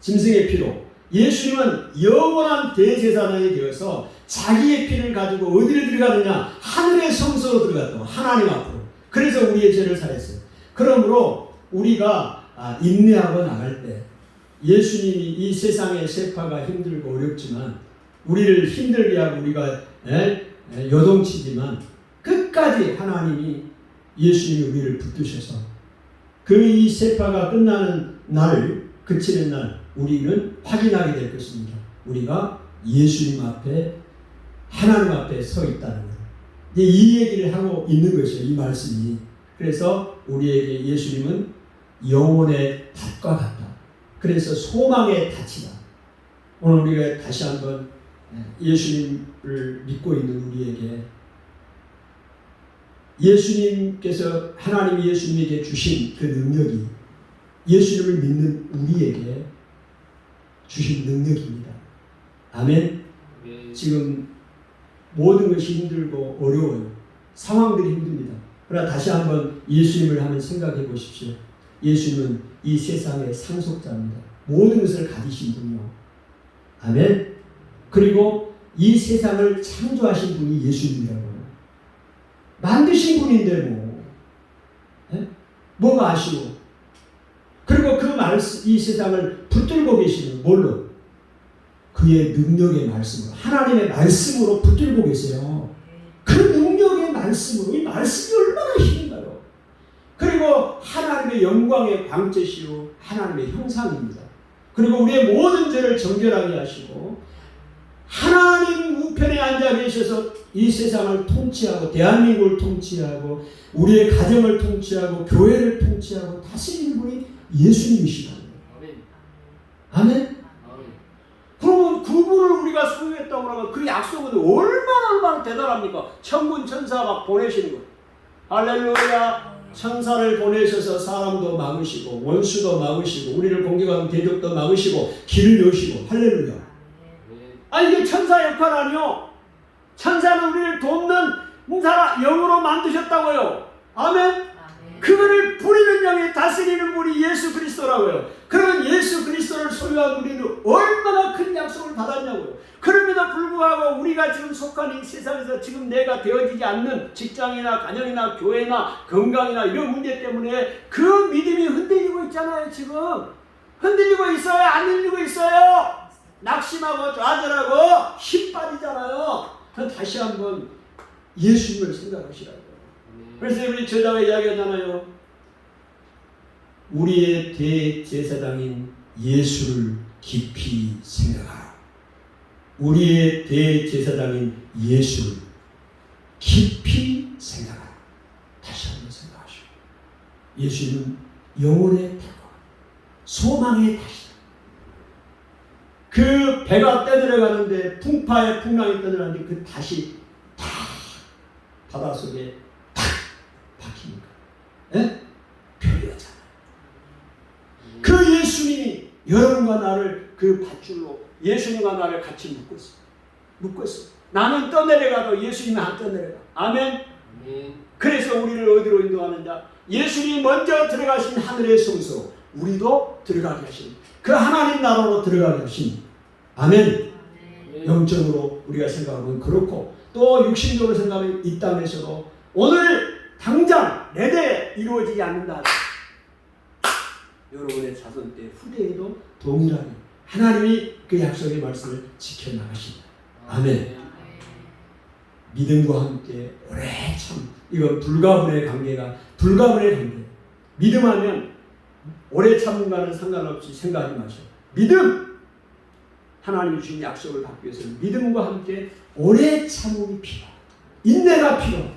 짐승의 피로. 예수님은 영원한 대제사장이 되어서 자기의 피를 가지고 어디를 들어가느냐? 하늘의 성소로 들어갔다고. 하나님 앞으로. 그래서 우리의 죄를 사했어요. 그러므로 우리가 인내하고 나갈 때 예수님이 이 세상의 세파가 힘들고 어렵지만 우리를 힘들게 하고 우리가 요동치지만 끝까지 하나님이 예수님이 우리를 붙드셔서 그 이 세파가 끝나는 날, 그치는 날 우리는 확인하게 될 것입니다. 우리가 예수님 앞에, 하나님 앞에 서 있다는 것. 이 얘기를 하고 있는 것이에요. 이 말씀이. 그래서 우리에게 예수님은 영혼의 닷과 같다. 그래서 소망의 닷이다. 오늘 우리가 다시 한번 예수님을 믿고 있는 우리에게 예수님께서, 하나님이 예수님에게 주신 그 능력이 예수님을 믿는 우리에게 주신 능력입니다. 아멘. 지금 모든 것이 힘들고 어려워요. 상황들이 힘듭니다. 그러나 다시 한번 예수님을 한번 생각해 보십시오. 예수님은 이 세상의 상속자입니다. 모든 것을 가지신 분이요. 아멘. 그리고 이 세상을 창조하신 분이 예수님이라고요. 만드신 분인데 뭐. 뭐가 아쉬워. 그리고 그 말씀, 이 세상을 붙들고 계시는 뭘로? 그의 능력의 말씀으로, 하나님의 말씀으로 붙들고 계세요. 그 능력의 말씀으로, 이 말씀이 얼마나 힘인가요? 그리고 하나님의 영광의 광채시요 하나님의 형상입니다. 그리고 우리의 모든 죄를 정결하게 하시고 하나님 우편에 앉아 계셔서 이 세상을 통치하고 대한민국을 통치하고 우리의 가정을 통치하고 교회를 통치하고 다스리는 분이 예수님이시다. 아멘. 그러면 그분을 우리가 소유했다고 하면 그 약속은 얼마나 대단합니까? 천군 천사 막 보내시는 거. 할렐루야. 천사를 보내셔서 사람도 막으시고 원수도 막으시고 우리를 공격하는 대적도 막으시고 길을 여시고. 할렐루야. 이게 천사 역할 아니요? 천사는 우리를 돕는 사람, 영으로 만드셨다고요. 아멘. 그거를 부리는 영이 다스리는 분이 예수 그리스도라고요. 그러면 예수 그리스도를 소유한 우리는 얼마나 큰 약속을 받았냐고요. 그럼에도 불구하고 우리가 지금 속한 이 세상에서 지금 내가 되어지지 않는 직장이나 가정이나 교회나 건강이나 이런 문제 때문에 그 믿음이 흔들리고 있잖아요. 지금 흔들리고 있어요? 안 흔들리고 있어요? 낙심하고 좌절하고 힘 빠지잖아요. 다시 한번 예수님을 생각하시라고요. 그래서 우리 저자가 이야기하잖아요. 우리의 대제사장인 예수를 깊이 생각하라. 우리의 대제사장인 예수를 깊이 생각하라. 다시 한번 생각하시오. 예수는 영혼의 닷과 소망의 닷이다. 그 배가 떠들어가는데 풍파에 풍랑이 떠들어가는데 그 닷이 다 바닷속에 탁 박히니까 표류하잖아요. 그 예수님이 여러분과 나를 그 밧줄로 예수님과 나를 같이 묶었어. 나는 떠내려가도 예수님은 안 떠내려가. 아멘. 그래서 우리를 어디로 인도하느냐? 예수님이 먼저 들어가신 하늘의 성소, 우리도 들어가게 하신 그 하나님 나라로 들어가게 하신 아멘. 영적으로 우리가 생각하면 그렇고 또 육신적으로 생각하면 이 땅에서도 오늘 당장 내대 이루어지지 않는다. 여러분의 자손 때 후대에도 동일하게 하나님이 그 약속의 말씀을 지켜나가신다. 아멘. 믿음과 함께 오래 참 이건 불가분의 관계가 불가분의 관계. 믿음하면 오래 참는가는 상관없이 생각하지 마세요. 믿음 하나님이 주신 약속을 받기 위해서는 믿음과 함께 오래 참음이 필요하다. 인내가 필요하다.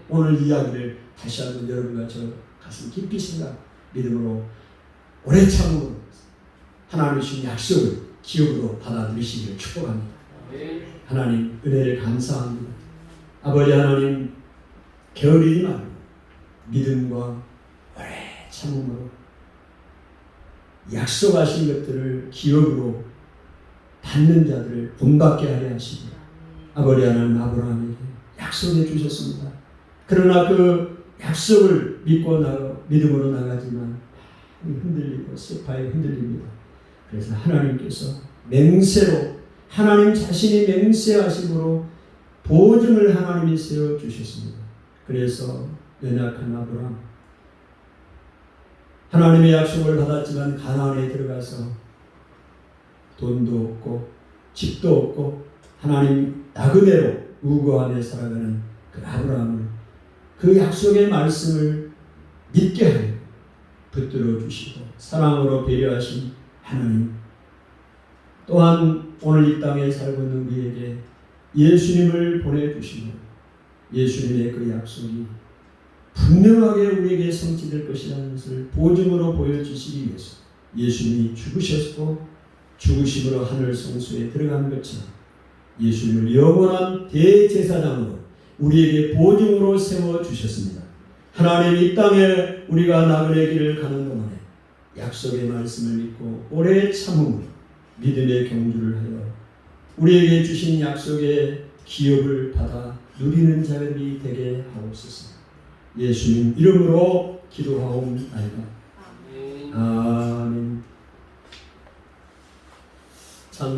오늘 이야기를 다시 한번 여러분과 저 가슴 깊이 생각 믿음으로 오래 참음으로 하나님이 주신 약속을 기업으로 받아들이시기를 축복합니다. 하나님 은혜를 감사합니다. 아버지 하나님 게으르지 말고 믿음과 오래 참음으로 약속하신 것들을 기업으로 받는 자들을 본받게 하려 하시고 아버지 하나님 아브라함에게 약속해 주셨습니다. 그러나 그 약속을 믿음으로 나가지만 흔들리고 쇠파에 흔들립니다. 그래서 하나님께서 맹세로 하나님 자신이 맹세하심으로 보증을 하나님이 세워주셨습니다. 그래서 연약한 아브라함 하나님의 약속을 받았지만 가나안에 들어가서 돈도 없고 집도 없고 하나님 나그네로 우거함에 살아가는 그 아브라함을 그 약속의 말씀을 믿게 하여 붙들어 주시고 사랑으로 배려하신 하나님 또한 오늘 이 땅에 살고 있는 우리에게 예수님을 보내주시고 예수님의 그 약속이 분명하게 우리에게 성취될 것이라는 것을 보증으로 보여주시기 위해서 예수님이 죽으셨고 죽으심으로 하늘 성소에 들어간 것처럼 예수님을 영원한 대제사장으로 우리에게 보증으로 세워주셨습니다. 하나님 이 땅에 우리가 나그네 길을 가는 동안에 약속의 말씀을 믿고 오래 참음으로 믿음의 경주를 하여 우리에게 주신 약속의 기업을 받아 누리는 자들이 되게 하옵소서. 예수님 이름으로 기도하옵나이다. 아멘. 찬송